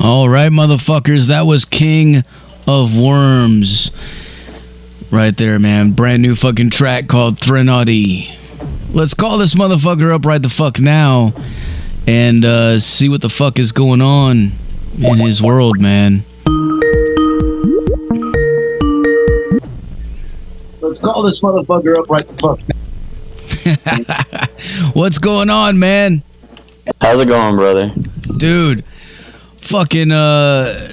All right, motherfuckers, that was King Ov Wyrms right there, man. Brand new fucking track called Threnody. Let's call this motherfucker up right the fuck now and see what the fuck is going on in his world, man. Let's call this motherfucker up right the fuck now. What's going on, man? How's it going, brother? Dude, fucking, I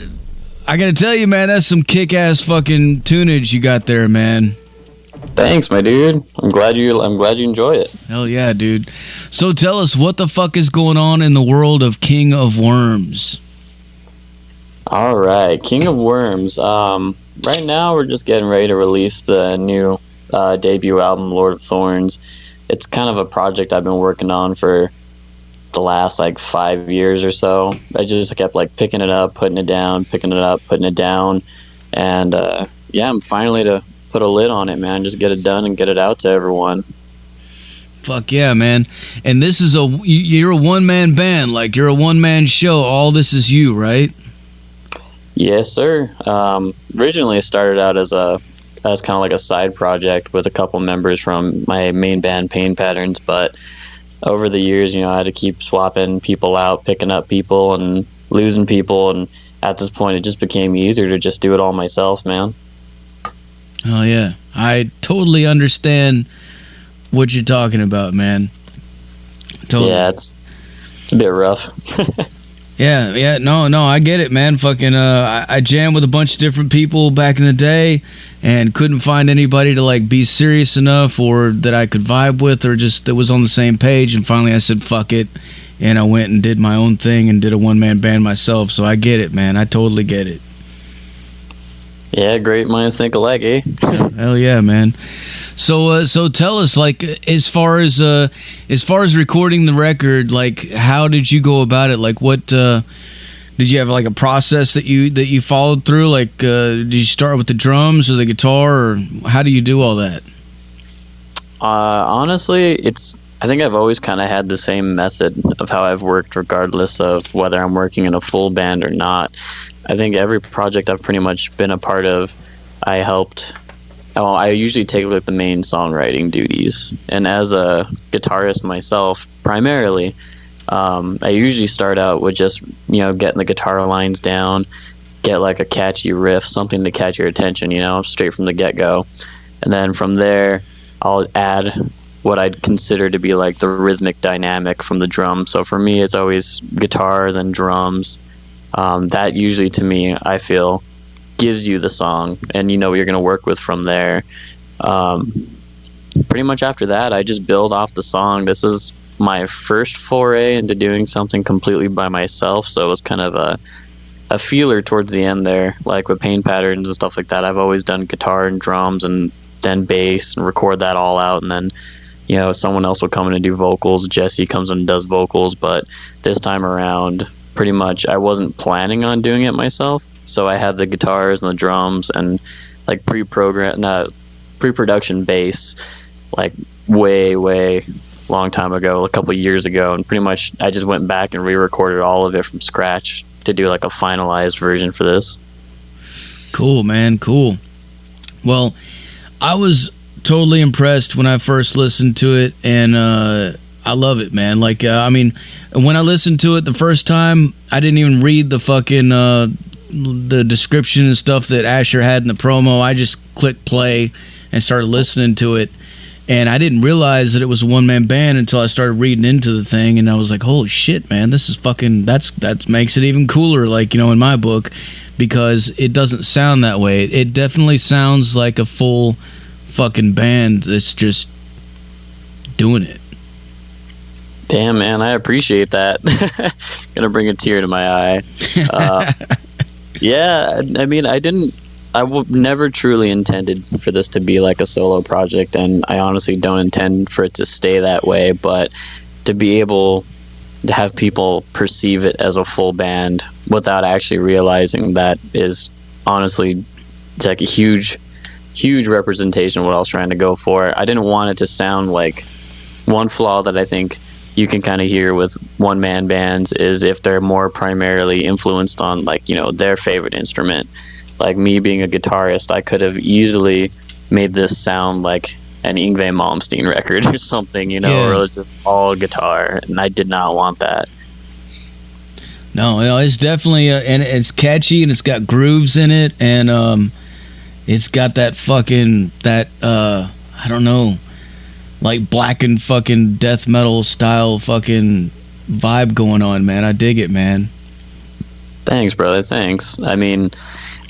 gotta tell you, man, that's some kick-ass fucking tunage you got there, man. Thanks, my dude. I'm glad you enjoy it. Hell yeah, dude. So tell us, what the fuck is going on in the world of King Ov Wyrms? All right, King Ov Wyrms. Right now we're just getting ready to release the new debut album, Lord of Thorns. It's kind of a project I've been working on for the last 5 years or so. I just kept picking it up, putting it down, picking it up, putting it down, and yeah, I'm finally to put a lid on it, man. Just get it done and get it out to everyone. Fuck yeah, man. And this is you're a one-man band, you're a one-man show. All this is you, right? Yes, sir. Originally it started out as kind of like a side project with a couple members from my main band, Pain Patterns, but over the years, I had to keep swapping people out, picking up people and losing people, and at this point it just became easier to just do it all myself, man. Oh yeah, I totally understand what you're talking about, man. Totally. Yeah, it's a bit rough. Yeah, no, I get it, man. Fucking, I jammed with a bunch of different people back in the day, and couldn't find anybody to be serious enough, or that I could vibe with, or just that was on the same page. And finally, I said, "Fuck it," and I went and did my own thing and did a one-man band myself. So I get it, man. I totally get it. Yeah, great minds think alike, eh? Hell yeah, man. So tell us, as far as recording the record, how did you go about it? What did you have a process that you followed through? Did you start with the drums or the guitar, or how do you do all that? Honestly, I think I've always kind of had the same method of how I've worked, regardless of whether I'm working in a full band or not. I think every project I've pretty much been a part of, I usually take the main songwriting duties. And as a guitarist myself, primarily, I usually start out with just, getting the guitar lines down, get a catchy riff, something to catch your attention, straight from the get-go. And then from there, I'll add what I'd consider to be the rhythmic dynamic from the drums. So for me, it's always guitar, then drums. That usually, to me, I feel, gives you the song, and what you're going to work with from there. Pretty much after that, I just build off the song. This is my first foray into doing something completely by myself, so it was kind of a feeler towards the end there. With Pain Patterns and stuff like that, I've always done guitar and drums and then bass and record that all out, and then someone else will come in and do vocals. Jesse comes in and does vocals, but this time around, pretty much I wasn't planning on doing it myself, so I had the guitars and the drums and pre-production bass way long time ago, a couple of years ago, and pretty much I just went back and re-recorded all of it from scratch to do a finalized version for this. Cool, man, cool. Well, I was totally impressed when I first listened to it, and I love it, man. When I listened to it the first time, I didn't even read the fucking the description and stuff that Asher had in the promo. I just clicked play and started listening to it, and I didn't realize that it was a one-man band until I started reading into the thing, and I was like, holy shit, man, this is fucking, that makes it even cooler, in my book, because it doesn't sound that way. It definitely sounds like a full fucking band that's just doing it. Damn, man, I appreciate that. Gonna bring a tear to my eye. Yeah, I never truly intended for this to be a solo project, and I honestly don't intend for it to stay that way, but to be able to have people perceive it as a full band without actually realizing that is honestly a huge representation of what I was trying to go for. I didn't want it to sound like one flaw that I think you can kind of hear with one-man bands is if they're more primarily influenced on, like, you know, their favorite instrument. Like me being a guitarist, I could have easily made this sound like an Yngwie Malmsteen record or something, you know, or it was just all guitar, and I did not want that. No, it's definitely and it's catchy, and it's got grooves in it, and it's got that fucking I don't know, like blackened fucking death metal style fucking vibe going on, man. I dig it, man. Thanks, brother. Thanks. I mean,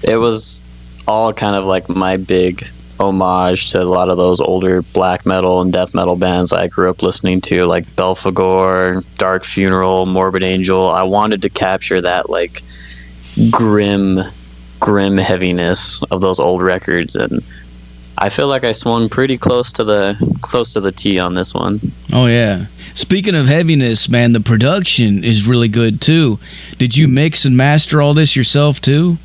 it was all kind of like my big homage to a lot of those older black metal and death metal bands I grew up listening to, like Belphegor, Dark Funeral, Morbid Angel. I wanted to capture that like grim heaviness of those old records, and I feel like I swung pretty close to the T on this one. Oh yeah. Speaking of heaviness, man, the production is really good too. Did you mix and master all this yourself too?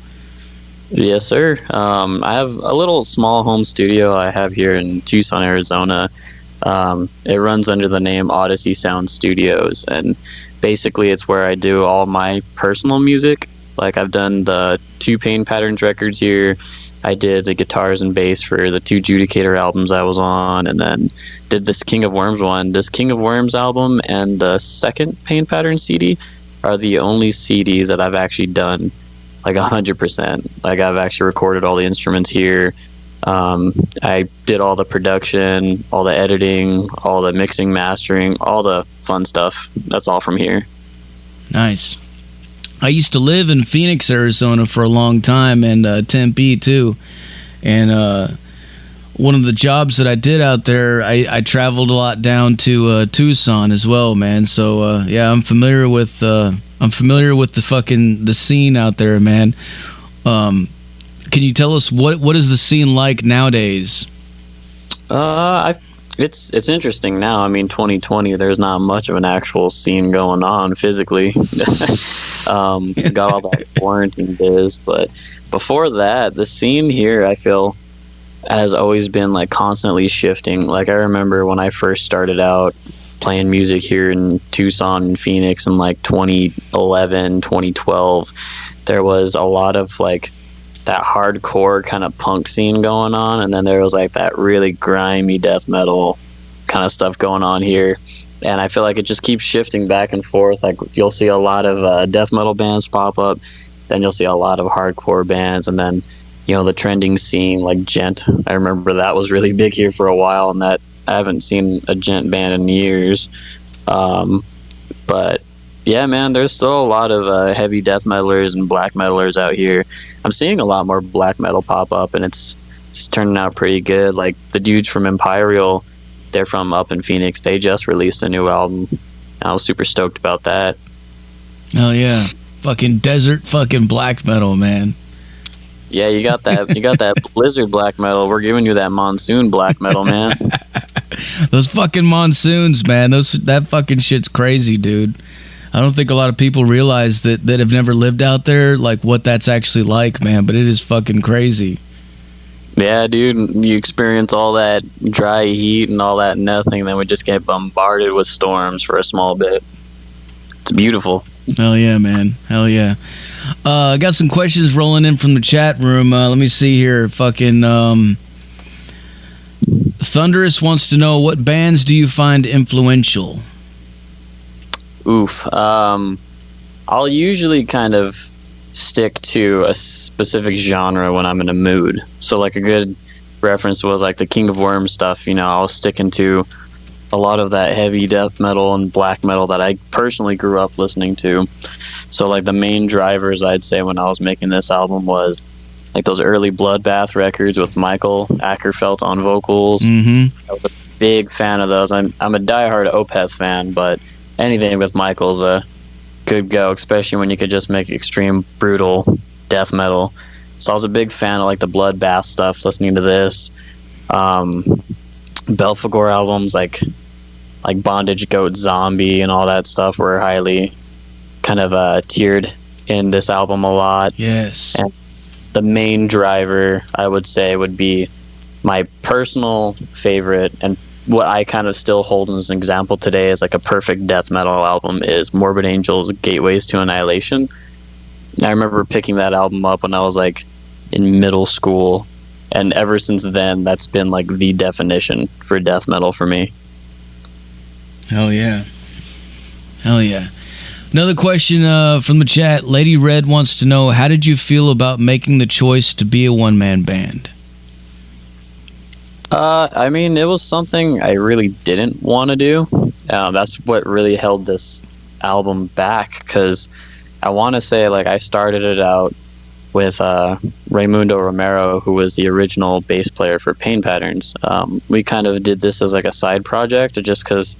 Yes, sir. I have a little small home studio I have here in Tucson, Arizona. It runs under the name Odyssey Sound Studios, and basically it's where I do all my personal music. Like, I've done the 2 Pain Patterns records here. I did the guitars and bass for the 2 Judicator albums I was on, and then did this King Ov Wyrms one. This King Ov Wyrms album and the second Pain Pattern CD are the only CDs that I've actually done like 100%. Like, I've actually recorded all the instruments here. I did all the production, all the editing, all the mixing, mastering, all the fun stuff. That's all from here. Nice. I used to live in Phoenix, Arizona for a long time, and Tempe too. And one of the jobs that I did out there, I traveled a lot down to Tucson as well, man. So yeah, I'm familiar with the scene out there, man. Can you tell us what is the scene like nowadays? It's interesting now. I mean, 2020, there's not much of an actual scene going on physically. Got all that quarantine biz, but before that, the scene here, I feel, has always been like constantly shifting. Like, I remember when I first started out playing music here in Tucson and Phoenix in like 2011, 2012, there was a lot of like that hardcore kind of punk scene going on, and then there was like that really grimy death metal kind of stuff going on here, and I feel like it just keeps shifting back and forth. Like, you'll see a lot of death metal bands pop up, then you'll see a lot of hardcore bands, and then, you know, the trending scene like gent. I remember that was really big here for a while, and that I haven't seen a gent band in years. But yeah, man, there's still a lot of heavy death metalers and black metalers out here. I'm seeing a lot more black metal pop up, and it's turning out pretty good. Like, the dudes from Imperial, they're from up in Phoenix. They just released a new album. I was super stoked about that. Oh yeah, fucking desert fucking black metal, man. Yeah, you got that. You got that blizzard black metal. We're giving you that monsoon black metal, man. Those fucking monsoons, man. That fucking shit's crazy, dude. I don't think a lot of people realize that have never lived out there, like, what that's actually like, man. But it is fucking crazy. Yeah, dude. You experience all that dry heat and all that nothing, then we just get bombarded with storms for a small bit. It's beautiful. Hell yeah, man. Hell yeah. I got some questions rolling in from the chat room. Let me see here. Fucking Thunderous wants to know, what bands do you find influential? Oof. I'll usually kind of stick to a specific genre when I'm in a mood. So, like, a good reference was like the King Ov Wyrms stuff. You know, I was sticking to a lot of that heavy death metal and black metal that I personally grew up listening to. So, like, the main drivers, I'd say, when I was making this album was like those early Bloodbath records with Michael Ackerfeld on vocals. Mm-hmm. I was a big fan of those. I'm a diehard Opeth fan, but anything with Michael's a good go, especially when you could just make extreme brutal death metal. So I was a big fan of like the Bloodbath stuff, listening to this. Belphegor albums like Bondage Goat Zombie and all that stuff were highly kind of tiered in this album a lot. Yes. And the main driver, I would say, would be my personal favorite and what I kind of still hold as an example today as like a perfect death metal album is Morbid Angel's Gateways to Annihilation. I remember picking that album up when I was like in middle school, and ever since then that's been like the definition for death metal for me. Hell yeah. Another question from the chat. Lady Red wants to know, how did you feel about making the choice to be a one-man band? I mean, it was something I really didn't want to do. That's what really held this album back, because I want to say, like, I started it out with Raimundo Romero, who was the original bass player for Pain Patterns. We kind of did this as like a side project, just because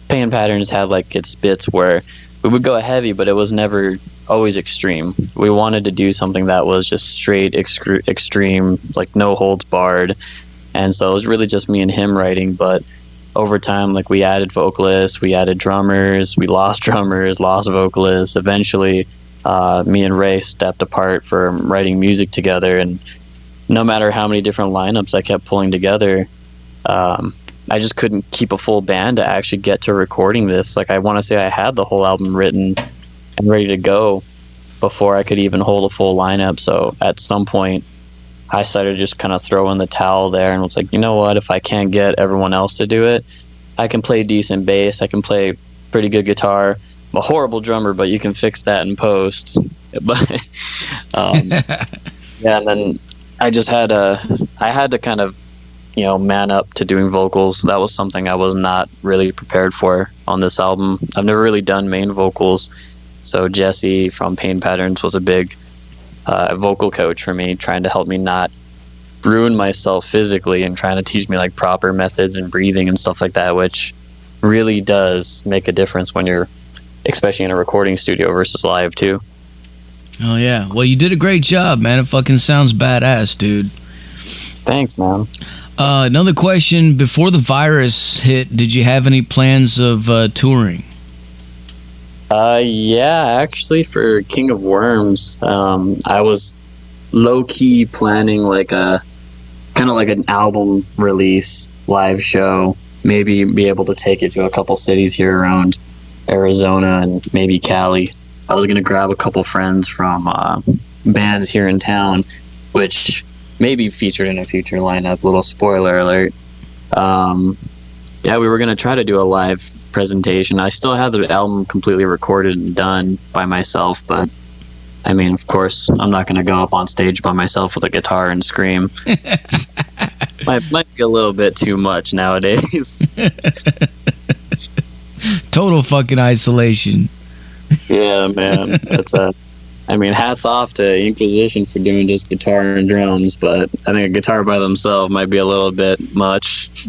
Pain Patterns had like its bits where we would go heavy, but it was never always extreme. We wanted to do something that was just straight extreme, like no holds barred. And so it was really just me and him writing, but over time, like, we added vocalists, we added drummers, we lost drummers, lost vocalists. Eventually, me and Ray stepped apart for writing music together, and no matter how many different lineups I kept pulling together, I just couldn't keep a full band to actually get to recording this. Like, I want to say I had the whole album written and ready to go before I could even hold a full lineup. So at some point, I started just kind of throwing the towel there and was like, you know what, if I can't get everyone else to do it, I can play decent bass, I can play pretty good guitar. I'm a horrible drummer, but you can fix that in post. But yeah, and then I had to kind of, man up to doing vocals. That was something I was not really prepared for on this album. I've never really done main vocals, so Jesse from Pain Patterns was a big vocal coach for me, trying to help me not ruin myself physically and trying to teach me like proper methods and breathing and stuff like that, which really does make a difference when you're especially in a recording studio versus live too. Oh yeah, well, you did a great job, man. It fucking sounds badass, dude. Thanks, man. Another question, before the virus hit, did you have any plans of touring? Yeah, actually for King Ov Wyrms, I was low-key planning like a kind of like an album release live show, maybe be able to take it to a couple cities here around Arizona and maybe Cali. I was going to grab a couple friends from bands here in town, which may be featured in a future lineup. Little spoiler alert. Yeah, we were going to try to do a live presentation. I still have the album completely recorded and done by myself, but I mean, of course, I'm not going to go up on stage by myself with a guitar and scream. might be a little bit too much nowadays. Total fucking isolation. Yeah, man. I mean, hats off to Inquisition for doing just guitar and drums, but I think a guitar by themselves might be a little bit much.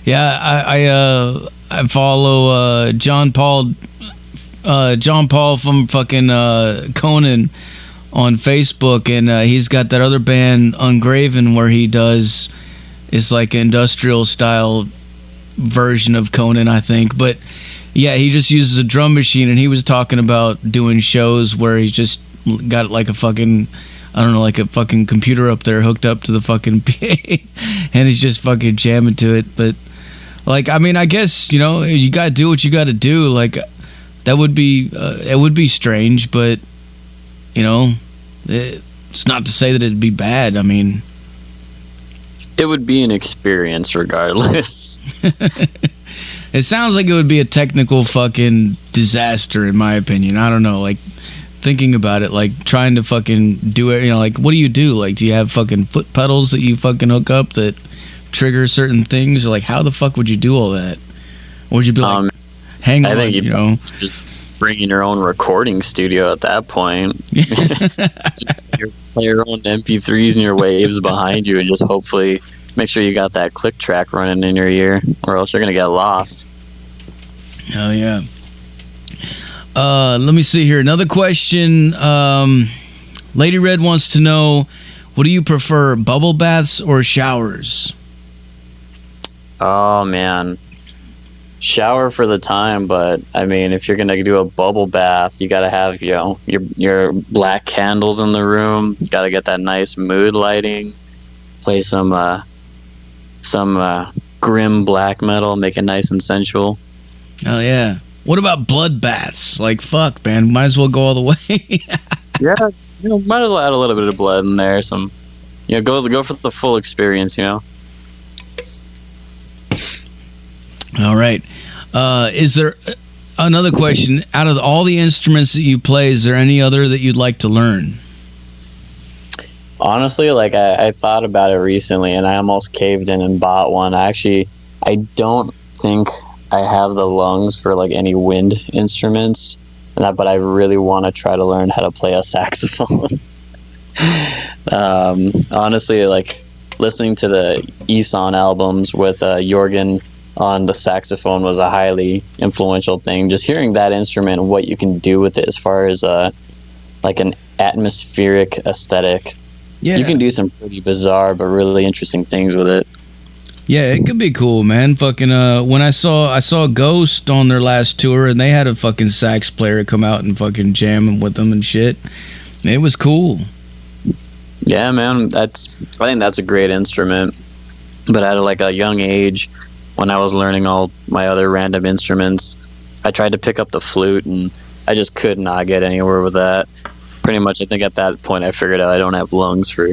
Yeah, I follow John Paul from fucking Conan on Facebook, and he's got that other band Ungraven where he does, it's like an industrial style version of Conan, I think. But yeah, he just uses a drum machine, and he was talking about doing shows where he's just got like a fucking, I don't know, like a fucking computer up there hooked up to the fucking PA, and he's just fucking jamming to it. But like, I mean, I guess, you gotta do what you gotta do. Like, that would be it would be strange, but it's not to say that it'd be bad. I mean, it would be an experience regardless. It sounds like it would be a technical fucking disaster, in my opinion. I don't know, like, thinking about it, like, trying to fucking do it, like, what do you do? Like, do you have fucking foot pedals that you fucking hook up that trigger certain things? Or, like, how the fuck would you do all that? Or would you be like, hang on, I think just bring in your own recording studio at that point. Play your own MP3s and your waves behind you, and just hopefully make sure you got that click track running in your ear, or else you're gonna get lost. Oh yeah. Let me see here. Another question. Lady Red wants to know, what do you prefer, bubble baths or showers? Oh man, shower for the time, but I mean, if you're gonna do a bubble bath, you gotta have your black candles in the room. You gotta get that nice mood lighting. Play some some grim black metal, make it nice and sensual. Oh yeah. What about bloodbaths? Like, fuck, man, might as well go all the way. Yeah, might as well add a little bit of blood in there. Some, go for the full experience. All right. Is there another question? Out of all the instruments that you play, is there any other that you'd like to learn? Honestly, like I thought about it recently, and I almost caved in and bought one. I don't think I have the lungs for like any wind instruments, but I really want to try to learn how to play a saxophone. Honestly, like listening to the Eson albums with Jorgen on the saxophone was a highly influential thing. Just hearing that instrument and what you can do with it as far as like an atmospheric aesthetic. Yeah. You can do some pretty bizarre but really interesting things with it. Yeah, it could be cool, man. Fucking when I saw Ghost on their last tour, and they had a fucking sax player come out and fucking jam with them and shit. It was cool. Yeah, man, I think that's a great instrument. But at like a young age, when I was learning all my other random instruments, I tried to pick up the flute, and I just could not get anywhere with that. Pretty much, I think at that point I figured out I don't have lungs for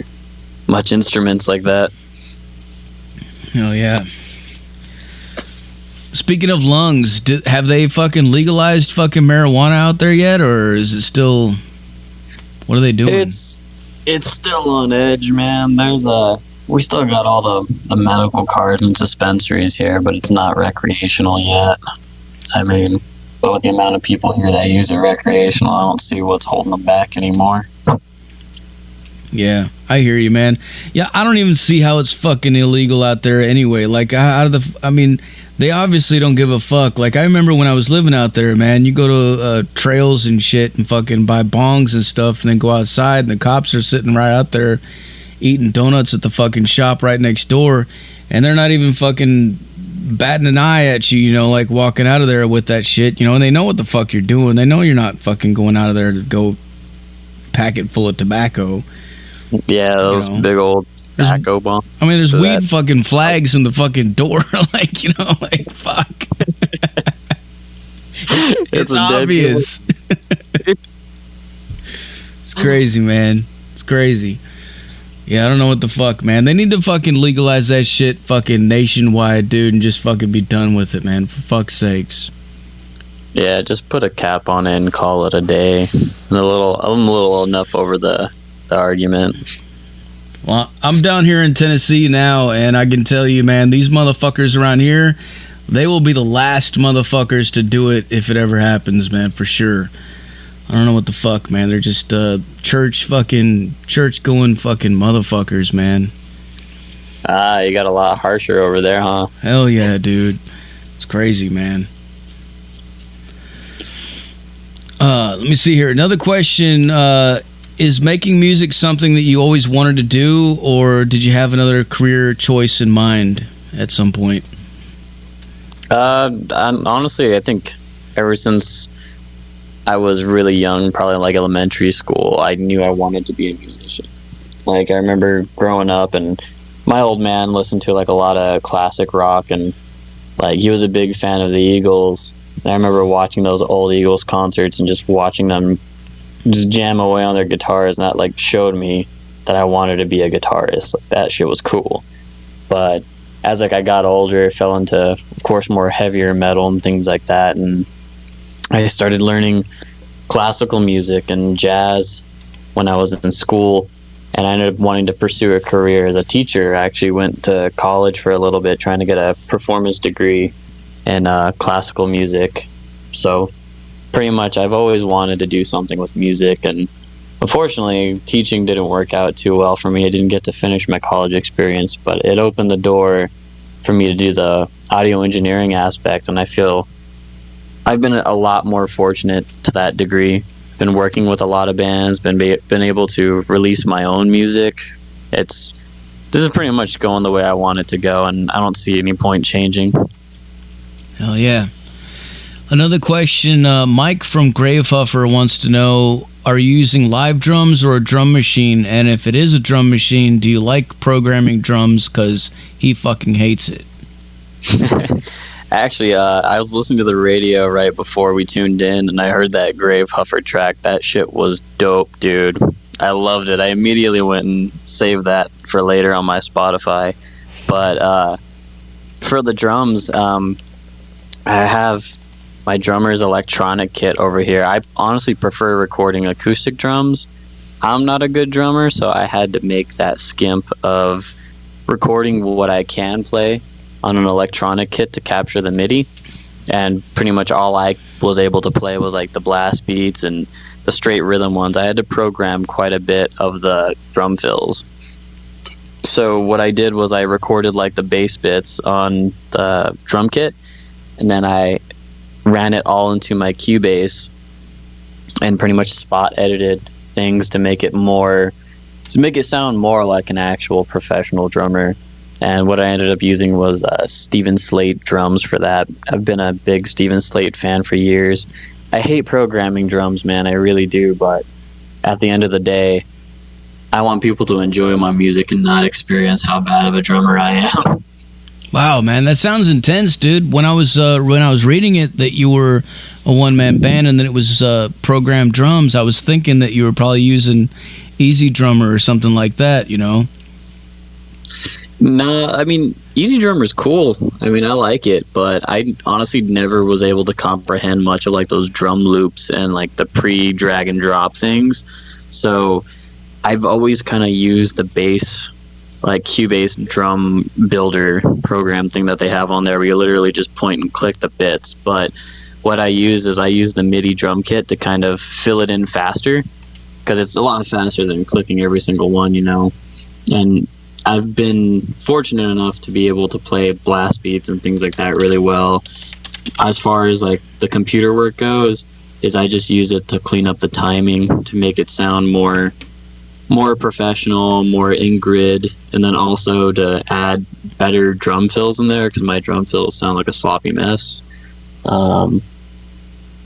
much instruments like that. Oh yeah. Speaking of lungs, have they fucking legalized fucking marijuana out there yet, or is it still? What are they doing? It's still on edge, man. We still got all the medical cards and dispensaries here, but it's not recreational yet. I mean, but with the amount of people here that use it recreational, I don't see what's holding them back anymore. Yeah, I hear you, man. Yeah, I don't even see how it's fucking illegal out there anyway. Like, they obviously don't give a fuck. Like, I remember when I was living out there, man, you go to trails and shit and fucking buy bongs and stuff, and then go outside, and the cops are sitting right out there eating donuts at the fucking shop right next door, and they're not even fucking batting an eye at you, like walking out of there with that shit, and they know what the fuck you're doing. They know you're not fucking going out of there to go pack it full of tobacco. Yeah, those big old tobacco bombs. I mean, there's weed fucking flags in the fucking door. Like, fuck. It's obvious. It's crazy, man. It's crazy. Yeah, I don't know what the fuck, man. They need to fucking legalize that shit fucking nationwide, dude, and just fucking be done with it, man. For fuck's sakes. Yeah, just put a cap on it and call it a day. I'm a little enough over the argument. Well, I'm down here in Tennessee now, and I can tell you, man, these motherfuckers around here, they will be the last motherfuckers to do it if it ever happens, man, for sure. I don't know what the fuck, man. They're just church going fucking motherfuckers, man. You got a lot harsher over there, huh? Hell yeah, dude. It's crazy, man. Let me see here. Another question. Is making music something that you always wanted to do, or did you have another career choice in mind at some point? Honestly, I think ever since I was really young, probably like elementary school, I knew I wanted to be a musician. Like, I remember growing up, and my old man listened to like a lot of classic rock, and like he was a big fan of the Eagles. And I remember watching those old Eagles concerts and just watching them just jam away on their guitars, and that like showed me that I wanted to be a guitarist. Like, that shit was cool. But as like I got older, I fell into, of course, more heavier metal and things like that, and I started learning classical music and jazz when I was in school, and I ended up wanting to pursue a career as a teacher. I actually went to college for a little bit trying to get a performance degree in classical music. So pretty much I've always wanted to do something with music, and unfortunately teaching didn't work out too well for me. I didn't get to finish my college experience, but it opened the door for me to do the audio engineering aspect, and I feel I've been a lot more fortunate to that degree. Been working with a lot of bands, been able to release my own music. This is pretty much going the way I want it to go, and I don't see any point changing. Hell yeah. Another question, Mike from Gravehuffer wants to know, are you using live drums or a drum machine? And if it is a drum machine, do you like programming drums? Because he fucking hates it. Actually, I was listening to the radio right before we tuned in, and I heard that Grave Huffer track. That shit was dope, dude. I loved it. I immediately went and saved that for later on my Spotify. But for the drums, I have my drummer's electronic kit over here. I honestly prefer recording acoustic drums. I'm not a good drummer, so I had to make that skimp of recording what I can play on an electronic kit to capture the MIDI. And pretty much all I was able to play was like the blast beats and the straight rhythm ones. I had to program quite a bit of the drum fills. So what I did was I recorded like the bass bits on the drum kit, and then I ran it all into my Cubase and pretty much spot edited things to make it sound more like an actual professional drummer. And what I ended up using was Steven Slate drums for that. I've been a big Steven Slate fan for years. I hate programming drums, man, I really do, but at the end of the day, I want people to enjoy my music and not experience how bad of a drummer I am. Wow, man, that sounds intense, dude. When I was reading it that you were a one-man band and that it was programmed drums, I was thinking that you were probably using Easy Drummer or something like that, you know? No, I mean, Easy Drummer's cool. I mean, I like it, but I honestly never was able to comprehend much of like those drum loops and like the pre-drag and drop things. So I've always kind of used the bass, like Cubase drum builder program thing that they have on there where you literally just point and click the bits. But what I use is I use the MIDI drum kit to kind of fill it in faster, because it's a lot faster than clicking every single one, you know. And I've been fortunate enough to be able to play blast beats and things like that really well. As far as like the computer work goes, is I just use it to clean up the timing to make it sound more professional, more in grid, and then also to add better drum fills in there because my drum fills sound like a sloppy mess.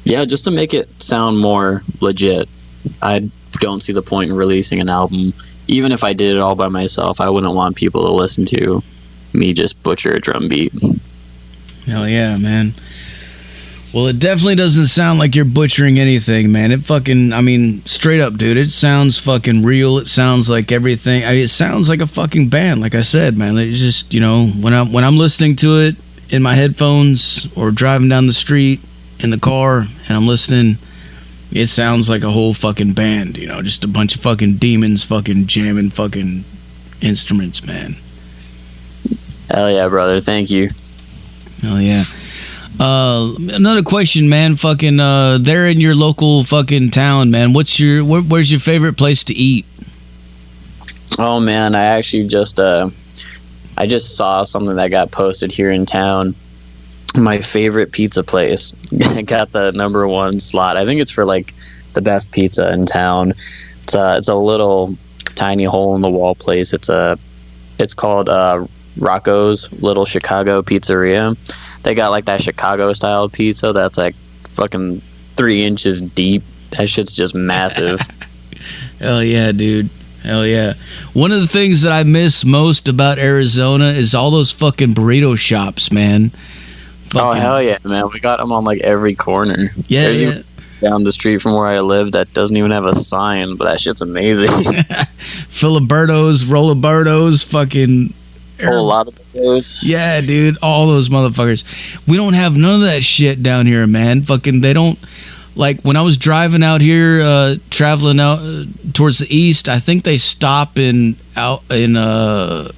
Yeah, just to make it sound more legit. I don't see the point in releasing an album. Even if I did it all by myself, I wouldn't want people to listen to me just butcher a drum beat. Hell yeah, man. Well, it definitely doesn't sound like you're butchering anything, man. It fucking, I mean, straight up, dude, it sounds fucking real. It sounds like everything. it sounds like a fucking band, like I said, man. It's just, you know, when I'm listening to it in my headphones or driving down the street in the car and I'm listening, it sounds like a whole fucking band, you know, just a bunch of fucking demons fucking jamming fucking instruments, man. Hell yeah, brother. Thank you. Hell yeah. Another question, man. Fucking there in your local fucking town, man. Where's your favorite place to eat? Oh man, I actually just saw something that got posted here in town. My favorite pizza place got the #1 slot. I think it's for like the best pizza in town. It's a little tiny hole in the wall place. It's called Rocco's Little Chicago Pizzeria. They got like that Chicago style pizza that's like fucking 3 inches deep. That shit's just massive. Hell yeah, dude. Hell yeah. One of the things that I miss most about Arizona is all those fucking burrito shops, man. Oh, hell yeah, man. We got them on like every corner. Yeah, There's yeah. even down the street from where I live that doesn't even have a sign, but that shit's amazing. Filibertos, Rollerbertos, fucking... whole lot of those. Yeah, dude, all those motherfuckers. We don't have none of that shit down here, man. Fucking, they don't... Like, when I was driving out here, traveling out towards the east, I think they stop in Oklahoma,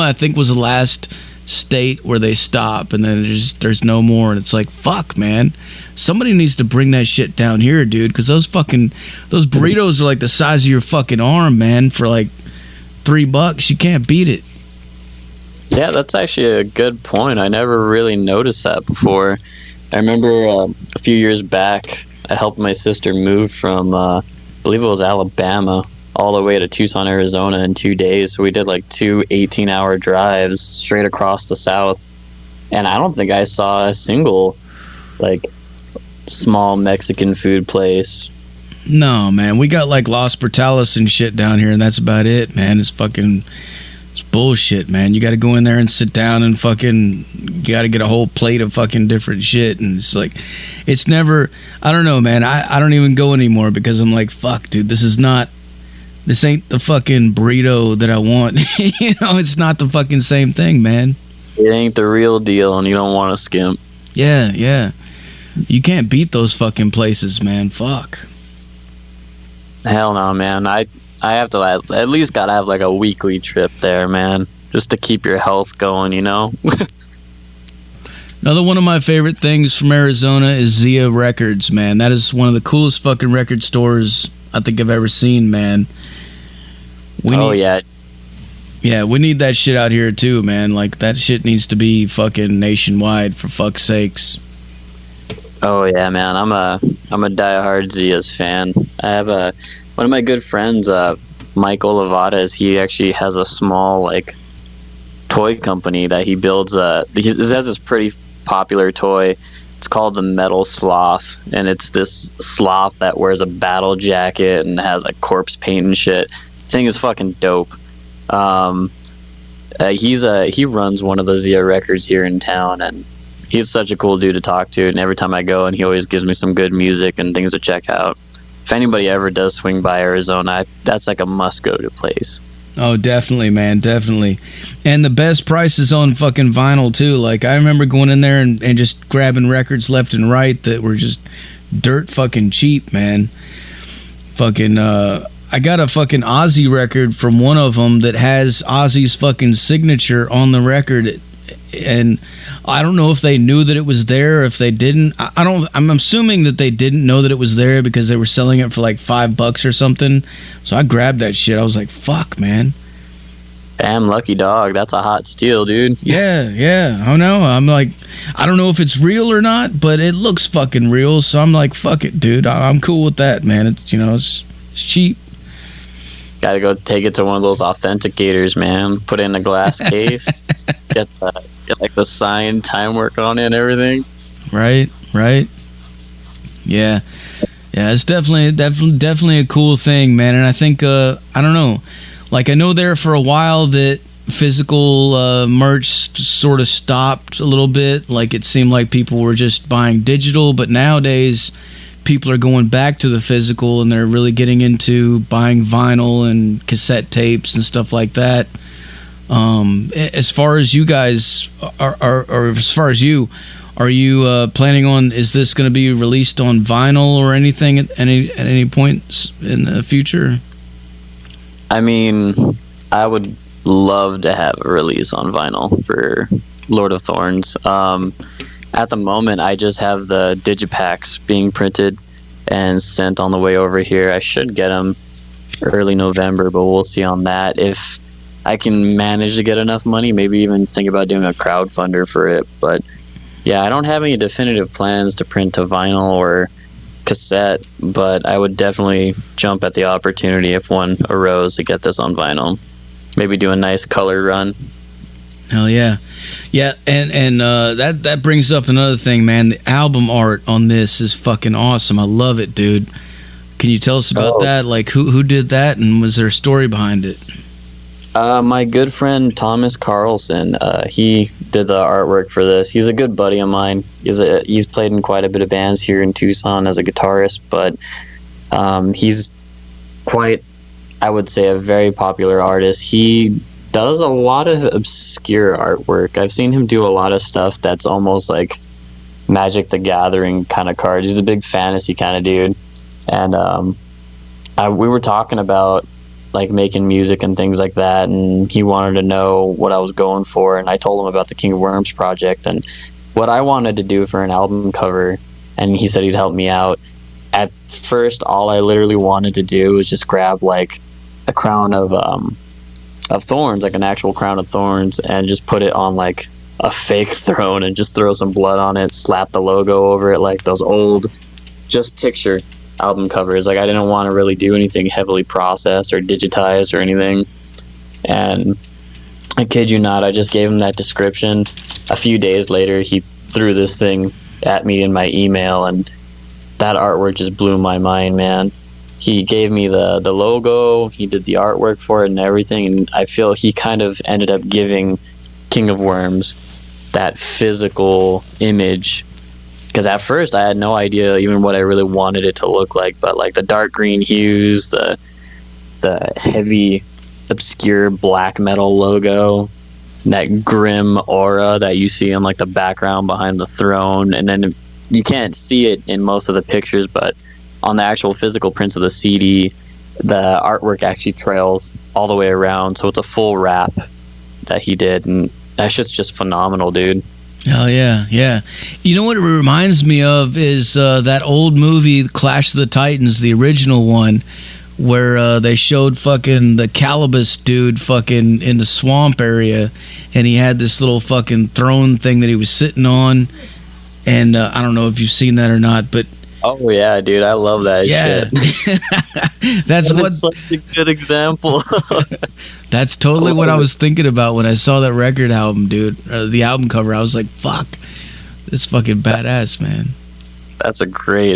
I think was the last state where they stop, and then there's no more, and it's like, fuck, man. Somebody needs to bring that shit down here, dude, because those burritos are like the size of your fucking arm, man, for like $3. You can't beat it. Yeah, that's actually a good point. I never really noticed that before. I remember a few years back, I helped my sister move from, I believe it was Alabama, all the way to Tucson, Arizona in 2 days. So we did like 2 18-hour drives straight across the South. And I don't think I saw a single, like, small Mexican food place No, man. We got like Los Brutalis and shit down here, and that's about it, man. It's bullshit, man. You got to go in there and sit down and fucking, you got to get a whole plate of fucking different shit. And it's like, it's never, I don't know, man. I don't even go anymore because I'm like, fuck, dude, this ain't the fucking burrito that I want. It's not the fucking same thing, man. It ain't the real deal, and you don't want to skimp. Yeah. You can't beat those fucking places, man. Fuck. Hell no, man. I have to at least gotta have like a weekly trip there, man, just to keep your health going, Another one of my favorite things from Arizona is Zia Records, man. That is one of the coolest fucking record stores I think I've ever seen, man. Yeah. Yeah, we need that shit out here too, man. Like, that shit needs to be fucking nationwide, for fuck's sakes. Oh yeah, man. I'm a diehard Zia's fan. I have one of my good friends, Michael Lavadas. He actually has a small like toy company that he builds. He has this pretty popular toy. It's called the Metal Sloth, and it's this sloth that wears a battle jacket and has like corpse paint and shit. Thing is fucking dope. He runs one of the Zia records here in town, and he's such a cool dude to talk to. And every time I go, and he always gives me some good music and things to check out. If anybody ever does swing by Arizona, that's like a must-go-to place. Oh, definitely, man, definitely. And the best prices on fucking vinyl, too. Like, I remember going in there and just grabbing records left and right that were just dirt fucking cheap, man. Fucking, I got a fucking Ozzy record from one of them that has Ozzy's fucking signature on the record. And I don't know if they knew that it was there, or if they didn't. I'm assuming that they didn't know that it was there because they were selling it for like $5 or something. So I grabbed that shit. I was like, fuck, man. Damn, lucky dog. That's a hot steal, dude. Yeah. I know. I'm like, I don't know if it's real or not, but it looks fucking real. So I'm like, fuck it, dude. I'm cool with that, man. It's cheap. Gotta go take it to one of those authenticators, man. Put it in a glass case. get like the signed time work on it and everything. Right. Yeah. It's definitely a cool thing, man. And I think I don't know. Like, I know there for a while that physical merch sort of stopped a little bit. Like, it seemed like people were just buying digital, but nowadays people are going back to the physical, and they're really getting into buying vinyl and cassette tapes and stuff like that. As far as you guys or as far as you, are you planning on, is this going to be released on vinyl or anything at any points in the future? I mean, I would love to have a release on vinyl for Lord of Thorns. At the moment, I just have the digipacks being printed and sent on the way over here. I should get them early November, but we'll see on that. If I can manage to get enough money, maybe even think about doing a crowdfunder for it. But yeah, I don't have any definitive plans to print to vinyl or cassette, but I would definitely jump at the opportunity if one arose to get this on vinyl. Maybe do a nice color run. Hell yeah. Yeah, and that brings up another thing, man. The album art on this is fucking awesome. I love it, dude. Can you tell us about that? Like, who did that, and was there a story behind it? My good friend Thomas Carlson, he did the artwork for this. He's a good buddy of mine. He's played in quite a bit of bands here in Tucson as a guitarist, but he's quite, I would say, a very popular artist. He does a lot of obscure artwork. I've seen him do a lot of stuff that's almost like Magic the Gathering kind of cards. He's a big fantasy kind of dude. And we were talking about like making music and things like that, and he wanted to know what I was going for, and I told him about the King Ov Wyrms project and what I wanted to do for an album cover, and he said he'd help me out. At first, all I literally wanted to do was just grab like a crown of thorns, like an actual crown of thorns, and just put it on like a fake throne and just throw some blood on it, slap the logo over it like those old just picture album covers. Like, I didn't want to really do anything heavily processed or digitized or anything. And I kid you not, I just gave him that description. A few days later, he threw this thing at me in my email, and that artwork just blew my mind, man. he gave me the logo, he did the artwork for it and everything, and I feel he kind of ended up giving King Ov Wyrms that physical image, because at first I had no idea even what I really wanted it to look like, but like the dark green hues, the heavy obscure black metal logo, that grim aura that you see in like the background behind the throne, and then you can't see it in most of the pictures, but on the actual physical prints of the CD, the artwork actually trails all the way around, so it's a full wrap that he did, and that shit's just phenomenal, dude. Oh yeah, yeah. You know what it reminds me of is that old movie Clash of the Titans, the original one, where they showed fucking the Calibus dude fucking in the swamp area, and he had this little fucking throne thing that he was sitting on, and I don't know if you've seen that or not, but oh yeah, dude, I love that shit. That's what such a good example. That's totally what I was thinking about when I saw that record album, dude. The album cover, I was like, "Fuck, this fucking badass, man." That's a great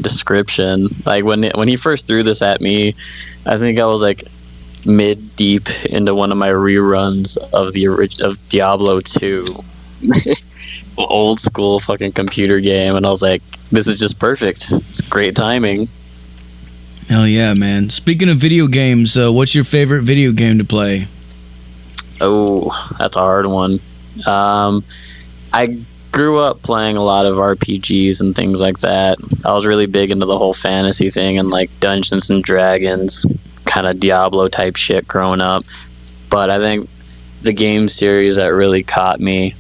description. Like when he first threw this at me, I think I was like mid deep into one of my reruns of Diablo 2. Old school fucking computer game, and I was like, this is just perfect. It's great timing. Hell yeah, man. Speaking of video games, what's your favorite video game to play? Oh, that's a hard one. I grew up playing a lot of RPGs and things like that. I was really big into the whole fantasy thing and like Dungeons and Dragons, kind of Diablo type shit growing up. But I think the game series that really caught me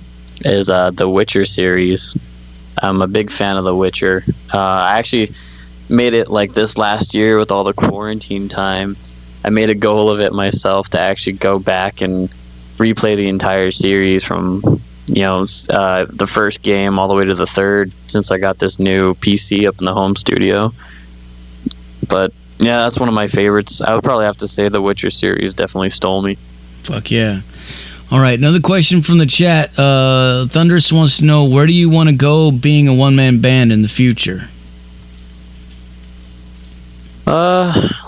is the Witcher series. I'm a big fan of The Witcher. I actually made it like this last year with all the quarantine time. I made a goal of it myself to actually go back and replay the entire series from the first game all the way to the third, since I got this new PC up in the home studio. But yeah, that's one of my favorites. I would probably have to say the Witcher series definitely stole me. Fuck yeah. All right, another question from the chat. Thunderous wants to know, where do you want to go being a one-man band in the future?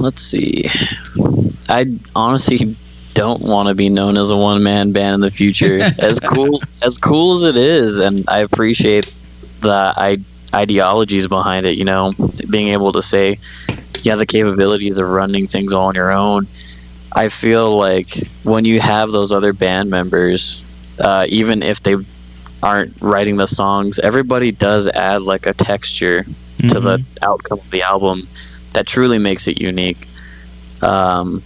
Let's see. I honestly don't want to be known as a one-man band in the future. As cool as it is, and I appreciate the ideologies behind it, being able to say you have the capabilities of running things all on your own. I feel like when you have those other band members, even if they aren't writing the songs, everybody does add like a texture to the outcome of the album that truly makes it unique. And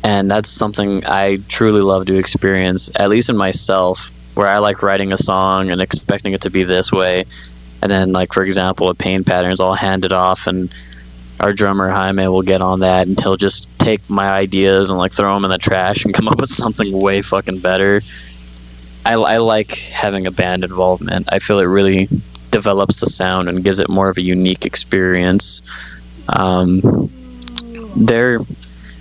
that's something I truly love to experience, at least in myself, where I like writing a song and expecting it to be this way. And then, like, for example, with Pain Patterns, I'll hand it off and our drummer Jaime will get on that, and he'll just take my ideas and like throw them in the trash and come up with something way fucking better. I like having a band involvement. I feel it really develops the sound and gives it more of a unique experience. I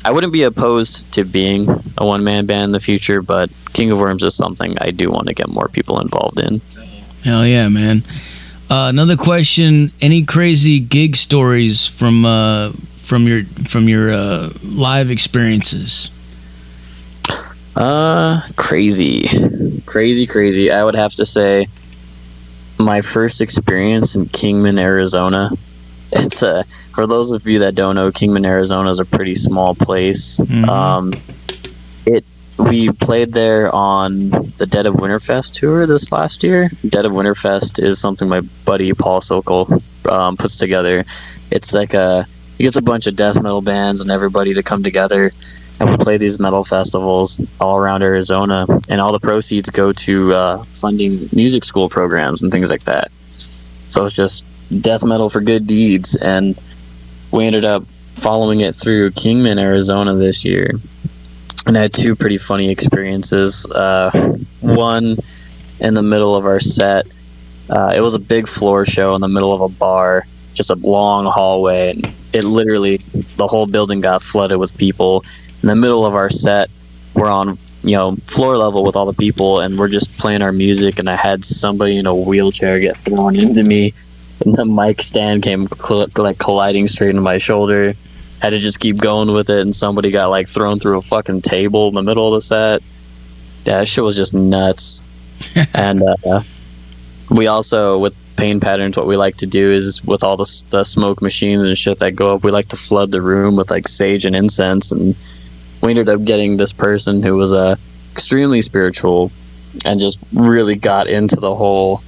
wouldn't be opposed to being a one-man band in the future, but King Ov Wyrms is something I do want to get more people involved in. Hell yeah, man. Another question: any crazy gig stories from your live experiences? Crazy. I would have to say my first experience in Kingman, Arizona. It's for those of you that don't know, Kingman, Arizona is a pretty small place. We played there on the Dead of Winterfest tour this last year. Dead of Winterfest is something my buddy Paul Sokol puts together. It's like he gets a bunch of death metal bands and everybody to come together, and we play these metal festivals all around Arizona, and all the proceeds go to funding music school programs and things like that. So it's just death metal for good deeds, and we ended up following it through Kingman, Arizona this year. And I had two pretty funny experiences. One, in the middle of our set, it was a big floor show in the middle of a bar, just a long hallway, and it literally, the whole building got flooded with people. In the middle of our set, we're on floor level with all the people, and we're just playing our music, and I had somebody in a wheelchair get thrown into me, and the mic stand came like colliding straight into my shoulder. Had to just keep going with it, and somebody got like thrown through a fucking table in the middle of the set. Yeah, that shit was just nuts. And we also, with Pain Patterns, what we like to do is with all the smoke machines and shit that go up, we like to flood the room with like sage and incense. And we ended up getting this person who was extremely spiritual and just really got into the whole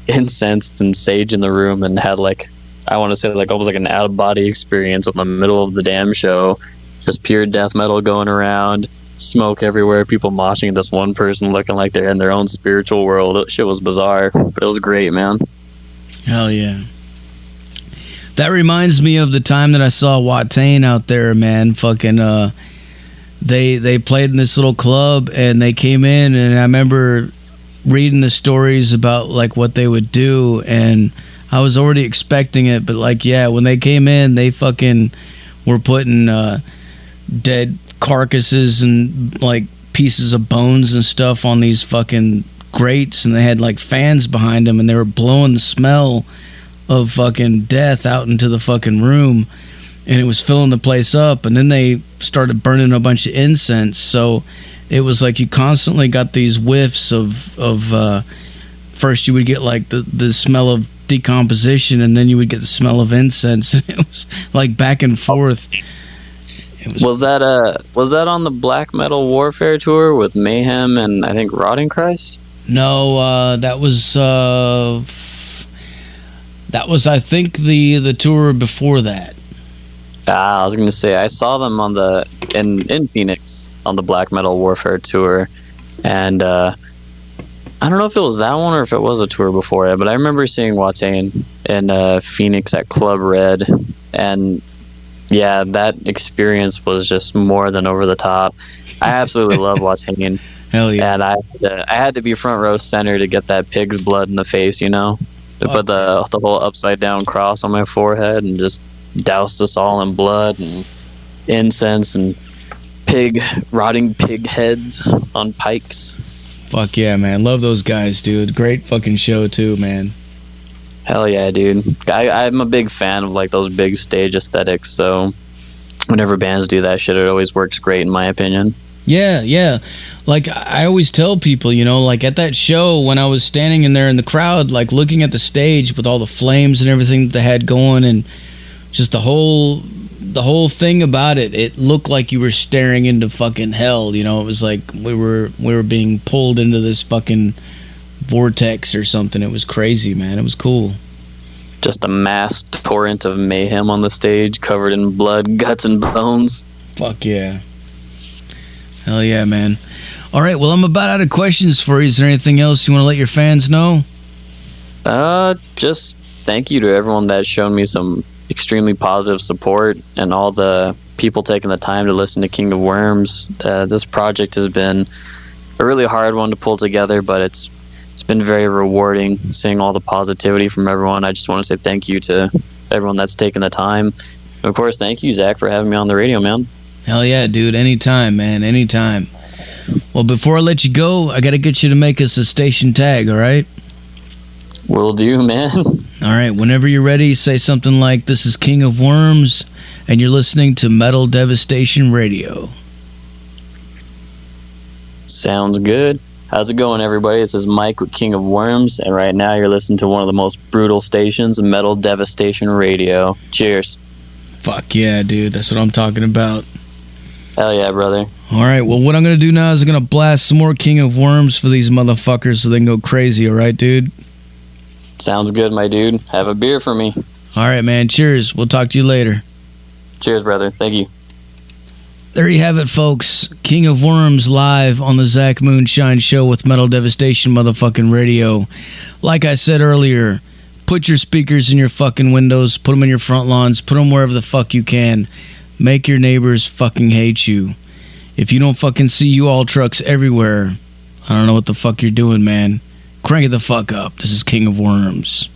incense and sage in the room, and had like, I want to say like almost like an out of body experience in the middle of the damn show. Just pure death metal going around, smoke everywhere, people moshing at this one person looking like they're in their own spiritual world. That shit was bizarre, but it was great, man. Hell yeah. That reminds me of the time that I saw Watain out there, man. Fucking they played in this little club, and they came in, and I remember reading the stories about like what they would do, and I was already expecting it, but like, yeah, when they came in, they fucking were putting dead carcasses and like pieces of bones and stuff on these fucking grates, and they had like fans behind them, and they were blowing the smell of fucking death out into the fucking room, and it was filling the place up. And then they started burning a bunch of incense, so it was like you constantly got these whiffs of first you would get like the smell of decomposition, and then you would get the smell of incense. It was like back and forth. Was that on the Black Metal Warfare tour with Mayhem and I think Rotting Christ? No, that was I think the tour before that. I was gonna say I saw them on in Phoenix on the Black Metal Warfare tour, and I don't know if it was that one or if it was a tour before it, but I remember seeing Watain in Phoenix at Club Red, and yeah, that experience was just more than over the top. I absolutely love Watain. Hell yeah! And I had to be front row center to get that pig's blood in the face, you know, to put the whole upside down cross on my forehead and just doused us all in blood and incense and rotting pig heads on pikes. Fuck yeah, man. Love those guys, dude. Great fucking show too, man. Hell yeah, dude. I'm a big fan of like those big stage aesthetics, so whenever bands do that shit, it always works great in my opinion. Yeah. Like I always tell people, you know, like at that show when I was standing in there in the crowd, like looking at the stage with all the flames and everything that they had going, and just the whole thing about it, it looked like you were staring into fucking hell. You know, it was like we were being pulled into this fucking vortex or something. It was crazy, man. It was cool. Just a mass torrent of mayhem on the stage, covered in blood, guts, and bones. Fuck yeah. Hell yeah, man. All right, well, I'm about out of questions for you. Is there anything else you want to let your fans know? Just thank you to everyone that's shown me some extremely positive support, and all the people taking the time to listen to King Ov Wyrms. This project has been a really hard one to pull together, but it's been very rewarding seeing all the positivity from everyone. I just want to say thank you to everyone that's taken the time. And of course, thank you, Zach, for having me on the radio, man. Hell yeah, dude. Anytime, man. Anytime. Well, before I let you go, I got to get you to make us a station tag, all right? Will do, man. All right, whenever you're ready, say something like, "This is King Ov Wyrms, and you're listening to Metal Devastation Radio." Sounds good. How's it going, everybody? This is Mike with King Ov Wyrms, and right now you're listening to one of the most brutal stations, Metal Devastation Radio. Cheers. Fuck yeah, dude. That's what I'm talking about. Hell yeah, brother. All right, well, what I'm going to do now is I'm going to blast some more King Ov Wyrms for these motherfuckers so they can go crazy, all right, dude? Sounds good, my dude. Have a beer for me. All right, man. Cheers. We'll talk to you later. Cheers, brother. Thank you. There you have it, folks. King Ov Wyrms live on the Zach Moonshine Show with Metal Devastation motherfucking radio. Like I said earlier, put your speakers in your fucking windows, put them in your front lawns, put them wherever the fuck you can. Make your neighbors fucking hate you. If you don't fucking see U-Haul trucks everywhere, I don't know what the fuck you're doing, man. Crank it the fuck up. This is King Ov Wyrms.